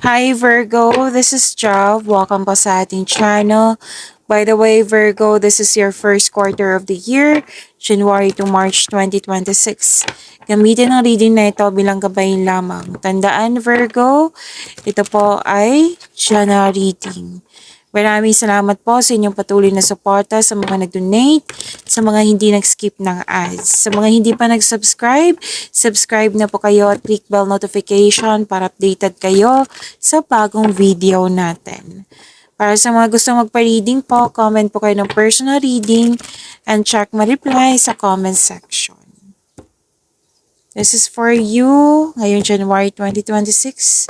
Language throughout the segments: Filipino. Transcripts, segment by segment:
Hi Virgo, this is Jav. Welcome po sa ating channel. By the way, Virgo, this is your first quarter of the year, January to March 2026. Gamitin ang reading na ito bilang gabayin lamang. Tandaan, Virgo, ito po ay January reading. Maraming salamat po sa inyong patuloy na suporta sa mga nag-donate, sa mga hindi nag-skip ng ads. Sa mga hindi pa nag-subscribe, subscribe na po kayo at click bell notification para updated kayo sa bagong video natin. Para sa mga gusto magpa-reading po, comment po kayo ng personal reading and check ma-reply sa comment section. This is for you ngayong January 2026.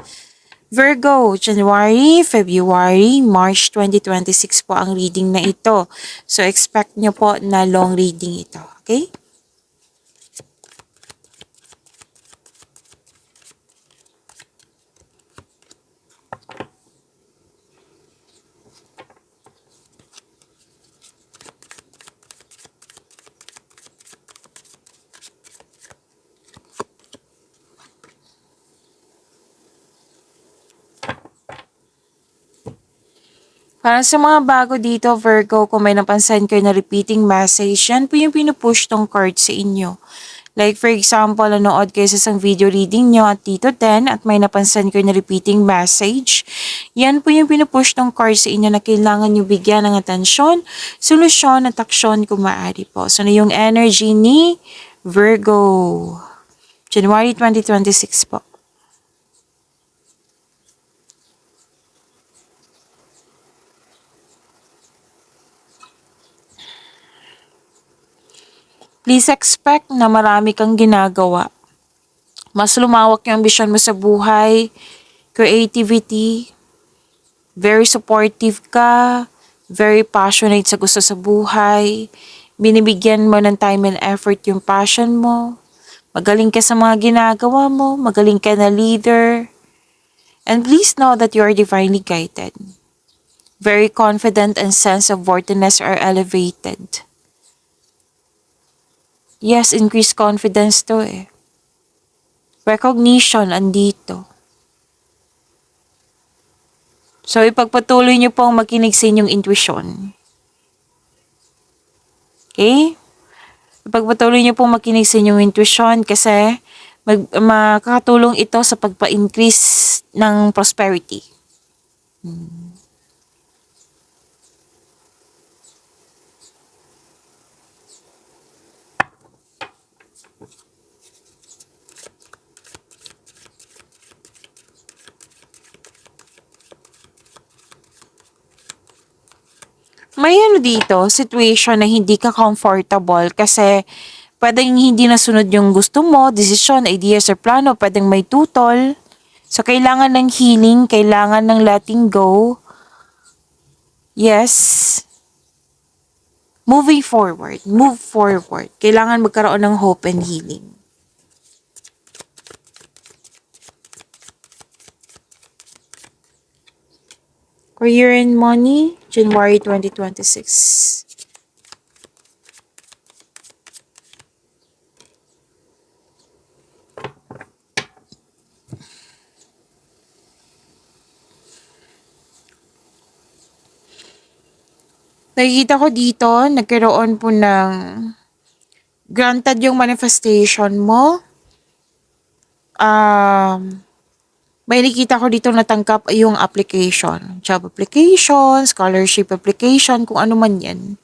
Virgo, January, February, March 2026 po ang reading na ito. So, expect nyo po na long reading ito. Okay? Para sa mga bago dito, Virgo, kung may napansin kayo na repeating message, yan po yung pinupush tong card sa inyo. Like for example, nanood kayo sa isang video reading nyo at dito 10 at may napansin kayo na repeating message. Yan po yung pinupush tong card sa inyo na kailangan nyo bigyan ng atensyon, solusyon at aksyon kung maaari po. So, na yung energy ni Virgo. January 2026 po. Please expect na marami kang ginagawa. Mas lumawak yung ambisyon mo sa buhay, creativity, very supportive ka, very passionate sa gusto sa buhay, binibigyan mo ng time and effort yung passion mo, magaling ka sa mga ginagawa mo, magaling ka na leader, and please know that you are divinely guided. Very confident and sense of worthiness are elevated. Yes, increased confidence to eh. Recognition andito. So, ipagpatuloy niyo pong makinig sa inyong intuition. Okay? Ipagpatuloy niyo pong makinig sa inyong intuition kasi makakatulong ito sa pagpa-increase ng prosperity. May ano dito, situation na hindi ka comfortable kasi pwedeng hindi nasunod yung gusto mo, desisyon, ideas or plano, pwedeng may tutol. So, kailangan ng healing, kailangan ng letting go. Yes. Moving forward, move forward. Kailangan magkaroon ng hope and healing. Career and money, January 2026. Nakikita ko dito, nagkaroon po ng granted yung manifestation mo. May nakita ko dito natangkap yung application. Job application, scholarship application, kung ano man yan.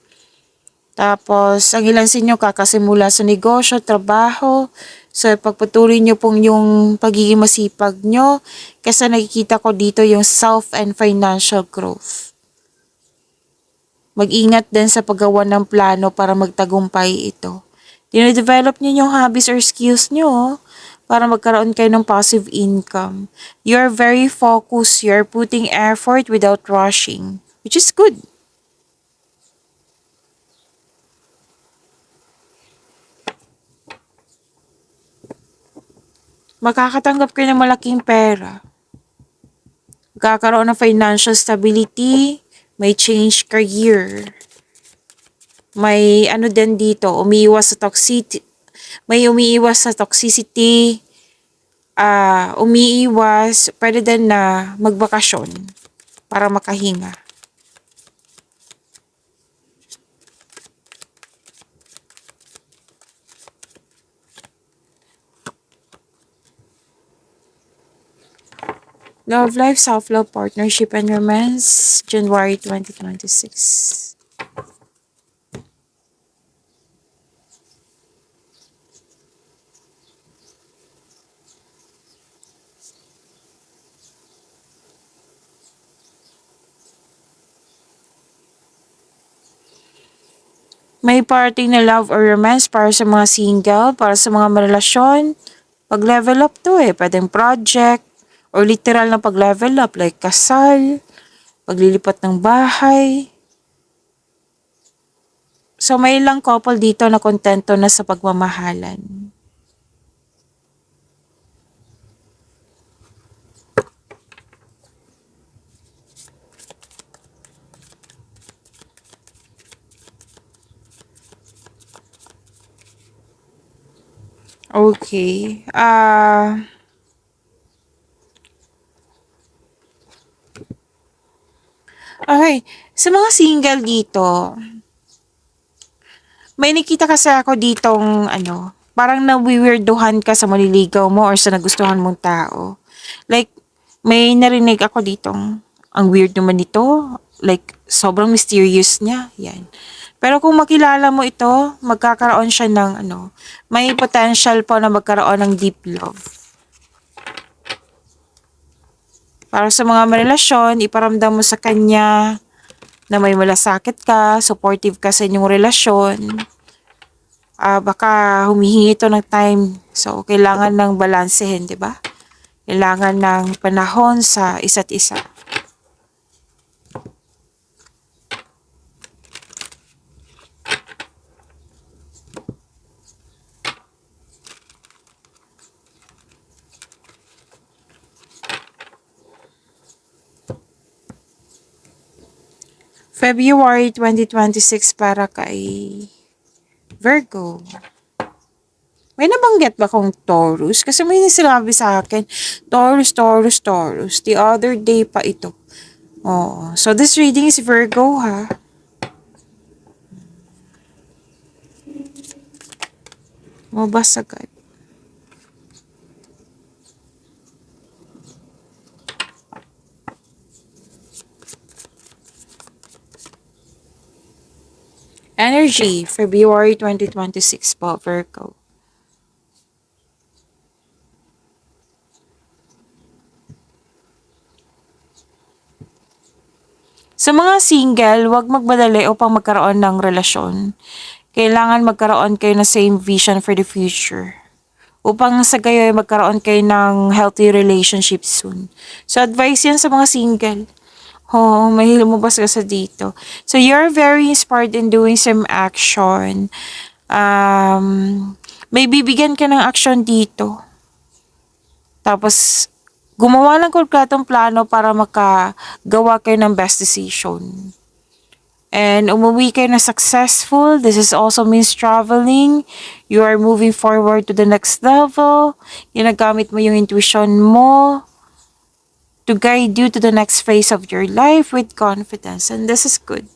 Tapos, ang ilan sa inyo kakasimula sa negosyo, trabaho. So, pagpatuloy nyo pong yung pagiging masipag nyo. Kasi nakikita ko dito yung self and financial growth. Mag-ingat din sa paggawa ng plano para magtagumpay ito. Dine-develop nyo yung hobbies or skills nyo para magkaroon kayo ng passive income. You're very focused. You're putting effort without rushing, which is good. Makakatanggap kayo ng malaking pera. Magkakaroon ng financial stability. May change career. May ano din dito, umiiwas sa toxicity. May umiiwas sa toxicity. umiiwas, pwede din na magbakasyon para makahinga. Love life, self-love, partnership, and romance, January 2026. May parting na love or romance para sa mga single, para sa mga marelasyon. Pag-level up to eh. Pwedeng project or literal na pag-level up like kasal, paglilipat ng bahay. So may ilang couple dito na kontento na sa pagmamahalan. Okay. Okay. Sa mga single dito, may nakita kasi ako ditong parang nawiwirduhan ka sa maliligaw mo or sa nagustuhan mong tao. Like, may narinig ako ditong, ang weird naman nito. Like, sobrang mysterious niya. Yan. Pero kung makilala mo ito, magkakaroon siya ng may potential po na magkaroon ng deep love. Para sa mga marelasyon, iparamdam mo sa kanya na may malasakit ka, supportive ka sa inyong relasyon. Baka humihingi ito ng time. So, kailangan ng balansehin, di ba? Kailangan ng panahon sa isa't isa. February 2026 para kay Virgo. May nabanggit ba kong Taurus? Kasi may sinabi sa akin, Taurus, Taurus, Taurus. The other day pa ito. Oh, so this reading is Virgo ha. Mabas agad. Energy, February 2026 po, Virgo. Sa mga single, huwag magmadali upang magkaroon ng relasyon. Kailangan magkaroon kayo ng same vision for the future. Upang sa kayo ay magkaroon kayo ng healthy relationship soon. So, advice yan sa mga single. Oh, may lumabas ka sa dito. So, you're very inspired in doing some action. May bibigyan ka ng action dito. Tapos, gumawa ng konkretong plano para makagawa kayo ng best decision. And umuwi kayo na successful. This is also means traveling. You are moving forward to the next level. Ginagamit mo yung intuition mo to guide you to the next phase of your life with confidence. And this is good.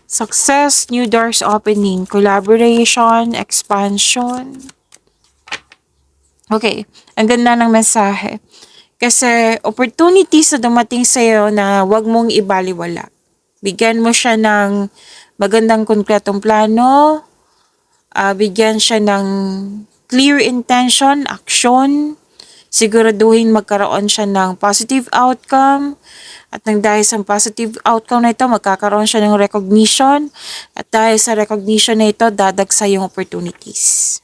Success, new doors opening, collaboration, expansion. Okay, ang ganda ng mensahe. Kasi opportunities na dumating sa'yo na wag mong ibaliwala. Bigyan mo siya ng magandang konkretong plano, bigyan siya ng clear intention, action, siguraduhin magkaroon siya ng positive outcome, at nang dahil sa positive outcome na ito, magkakaroon siya ng recognition, at dahil sa recognition na ito, dadagsa yung opportunities.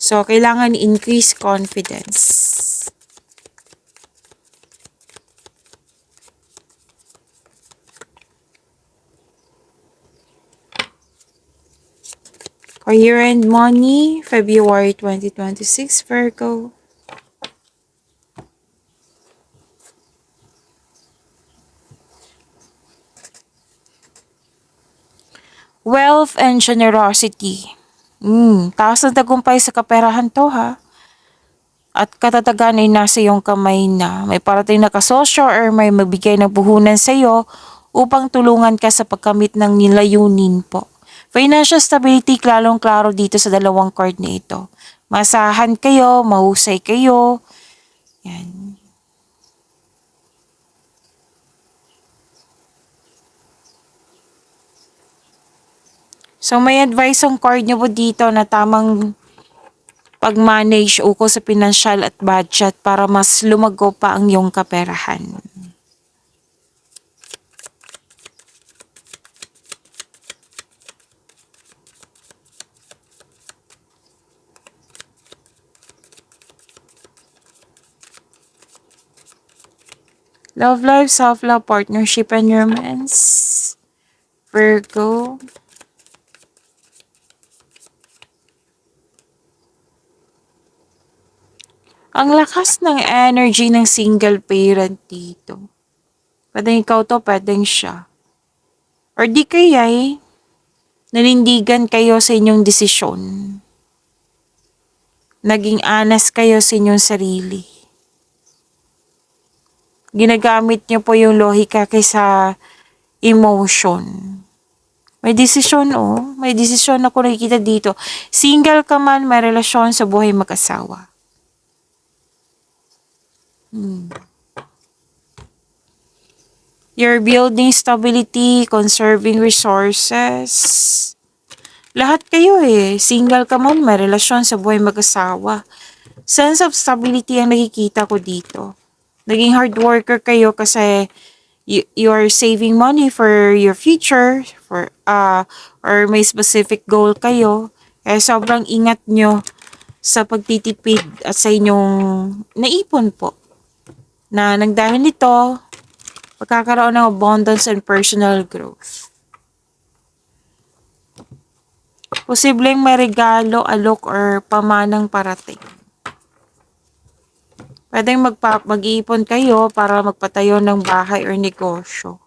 So, kailangan increase confidence. Career and money, February 2026, Virgo. Wealth and generosity. Taas na tagumpay sa kaperahan to ha. At katatagan ay nasa iyong kamay na. May parating na kasosyo or may mabigay na puhunan sa iyo upang tulungan ka sa pagkamit ng nilayunin po. Financial stability, klarong klaro dito sa dalawang card na ito. Masahan kayo, mahusay kayo. Yan. So may advice ang card nyo po dito na tamang pag-manage ukol sa pinansyal at budget para mas lumago pa ang iyong kaperahan. Love life, self-love, partnership, and romance. Virgo. Ang lakas ng energy ng single parent dito. Pwedeng ikaw to, pwedeng siya. Or di kaya'y nanindigan kayo sa inyong desisyon. Naging honest kayo sa inyong sarili. Ginagamit niyo po yung lohika kaysa emotion. May desisyon May desisyon ako nakikita dito. Single ka man, may relasyon sa buhay mag-asawa. You're building stability, conserving resources. Lahat kayo single ka man, may relasyon sa buhay mag-asawa. Sense of stability ang nakikita ko dito. Naging hard worker kayo kasi you're saving money for your future, or may specific goal kayo. Kaya sobrang ingat nyo sa pagtitipid at sa inyong naipon po. Na nang dahil nito, pagkakaroon ng abundance and personal growth. Posibleng may regalo, alok, or pamanang parating. Pwedeng mag-iipon kayo para magpatayo ng bahay or negosyo.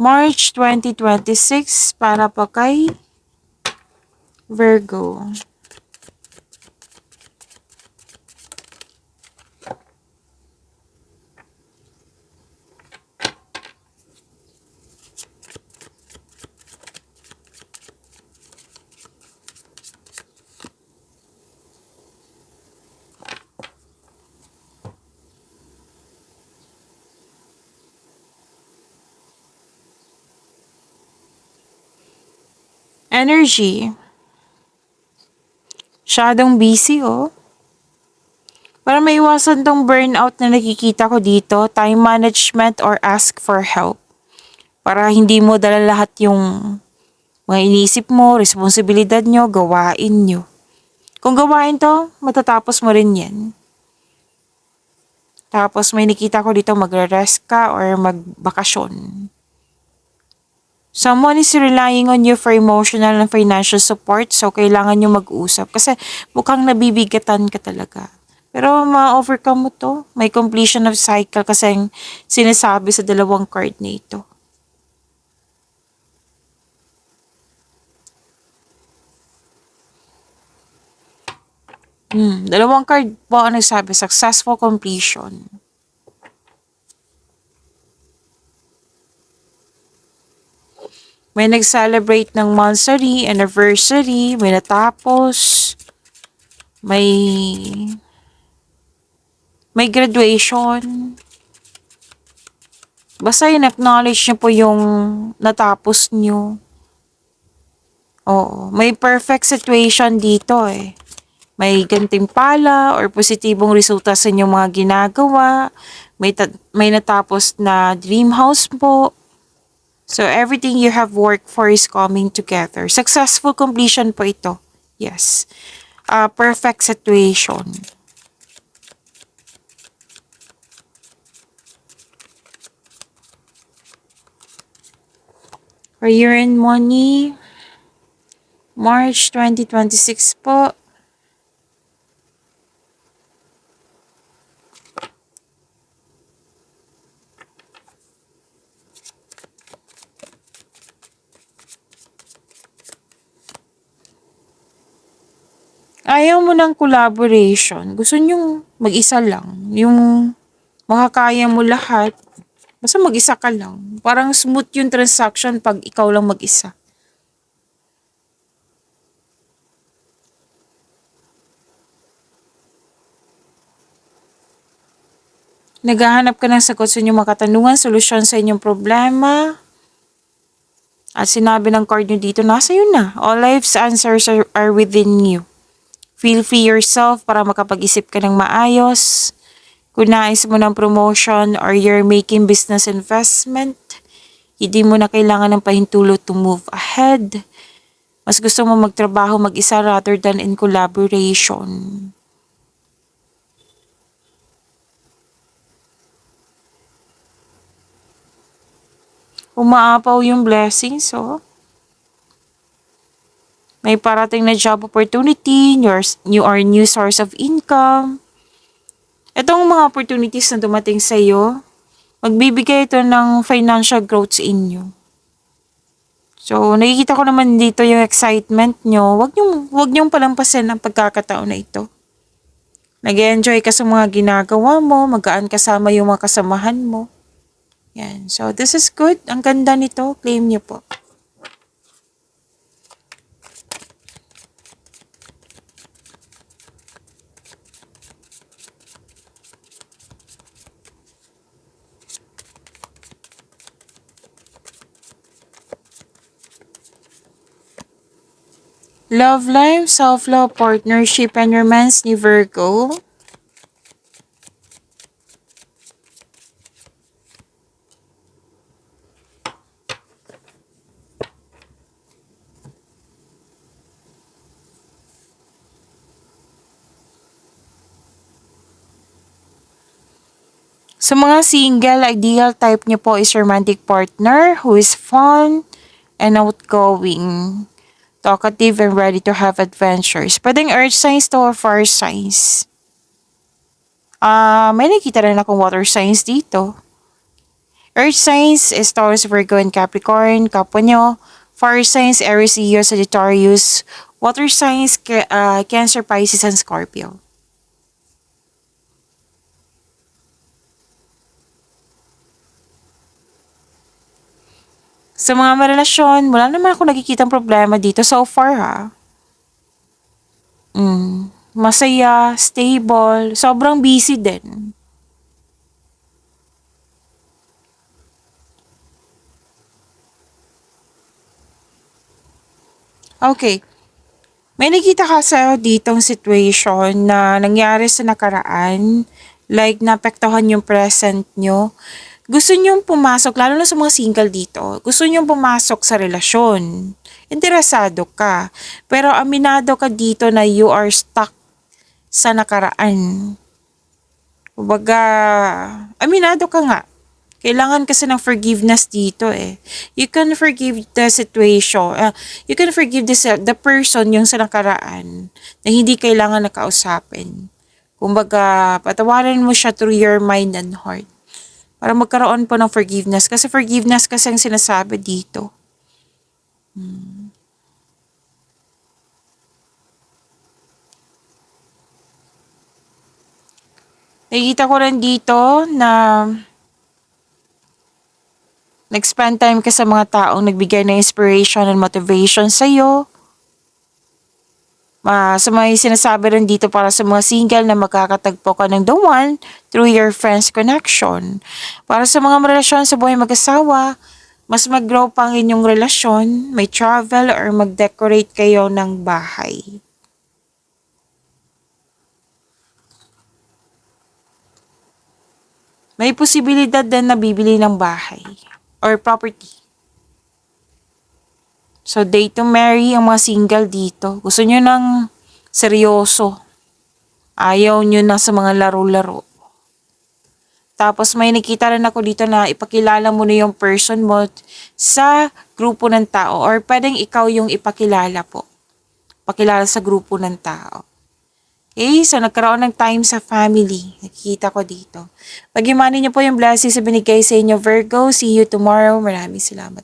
March 2026 para pa kay Virgo. Energy. Masyadong busy Para maiwasan tong burnout na nakikita ko dito, time management or ask for help. Para hindi mo dala lahat yung mga inisip mo, responsibilidad nyo, gawain nyo. Kung gawain to, matatapos mo rin yan. Tapos may nakita ko dito magre-rest ka or magbakasyon. Someone is relying on you for emotional and financial support, so kailangan nyo mag-usap kasi mukhang nabibigatan ka talaga. Pero ma-overcome mo to. May completion of cycle kasi yung sinasabi sa dalawang card na ito. Dalawang card po ang nagsabi, successful completion. May nag-celebrate ng monthsary, anniversary, may natapos, may graduation. Basta in-acknowledge niyo po yung natapos niyo. Oo, may perfect situation dito May gantimpala or positibong resulta sa inyong mga ginagawa. May natapos na dream house po. So, everything you have worked for is coming together. Successful completion po ito. Yes. Perfect situation. Career and money. March 2026 po. Ayaw mo ng collaboration. Gusto niyong mag-isa lang. Yung makakaya mo lahat. Basta mag-isa ka lang. Parang smooth yung transaction pag ikaw lang mag-isa. Naghahanap ka ng sagot sa inyong mga katanungan, solusyon sa inyong problema. At sinabi ng card nyo dito, nasa yun na. All life's answers are within you. Feel free yourself para makapag-isip ka ng maayos. Kung nais mo ng promotion or you're making business investment, hindi mo na kailangan ng pahintulot to move ahead. Mas gusto mo magtrabaho mag-isa rather than in collaboration. Umaapaw yung blessings, oh. May parating na job opportunity, new or new source of income. Itong mga opportunities na dumating sa iyo, magbibigay ito ng financial growth sa inyo. So, nakikita ko naman dito yung excitement nyo. Wag niyong palampasin ang pagkakataon na ito. Nag-enjoy ka sa mga ginagawa mo, magaan kasama yung mga kasamahan mo. Yan. So, this is good. Ang ganda nito. Claim niyo po. Love life, self-love, partnership, and romance ni Virgo. Sa mga single, ideal type niyo po is romantic partner who is fun and outgoing, talkative and ready to have adventures. Pwedeng earth signs to or fire signs. May nakita rin akong water signs dito. Earth signs is Taurus, Virgo, and Capricorn. Kapwa nyo. Fire signs, Aries, Leo, Sagittarius. Water signs, Cancer, Pisces, and Scorpio. Sa mga marelasyon, wala naman ako nakikitang problema dito so far, ha. Masaya, stable, sobrang busy din. Okay. May nakita ka sa ditong situation na nangyari sa nakaraan, like naapektuhan yung present nyo. Gusto nyong pumasok, lalo na sa mga single dito, gusto nyong pumasok sa relasyon. Interesado ka. Pero aminado ka dito na you are stuck sa nakaraan. Kumbaga, aminado ka nga. Kailangan kasi ng forgiveness dito eh. You can forgive the situation. You can forgive the person yung sa nakaraan na hindi kailangan nakausapin. Kumbaga, patawarin mo siya through your mind and heart. Para magkaroon po ng forgiveness. Kasi forgiveness kasi ang sinasabi dito. Nakikita ko rin dito na nag-spend time ka sa mga taong nagbigay ng inspiration and motivation sa'yo. Sa mga sinasabi rin dito para sa mga single na magkakatagpo ka ng the one through your friends connection. Para sa mga relasyon sa buhay mag-asawa, mas mag-grow pa ang inyong relasyon, may travel or mag-decorate kayo ng bahay. May posibilidad din na bibili ng bahay or property. So, date to marry ang mga single dito. Gusto nyo ng seryoso. Ayaw nyo na sa mga laro-laro. Tapos may nakita rin ako dito na ipakilala mo na yung person mo sa grupo ng tao or pwedeng ikaw yung ipakilala po. Pakilala sa grupo ng tao. Okay, so nagkaroon ng time sa family. Nakikita ko dito. Pag-imanin niyo po yung blessings na binigay sa inyo, Virgo. See you tomorrow. Maraming salamat.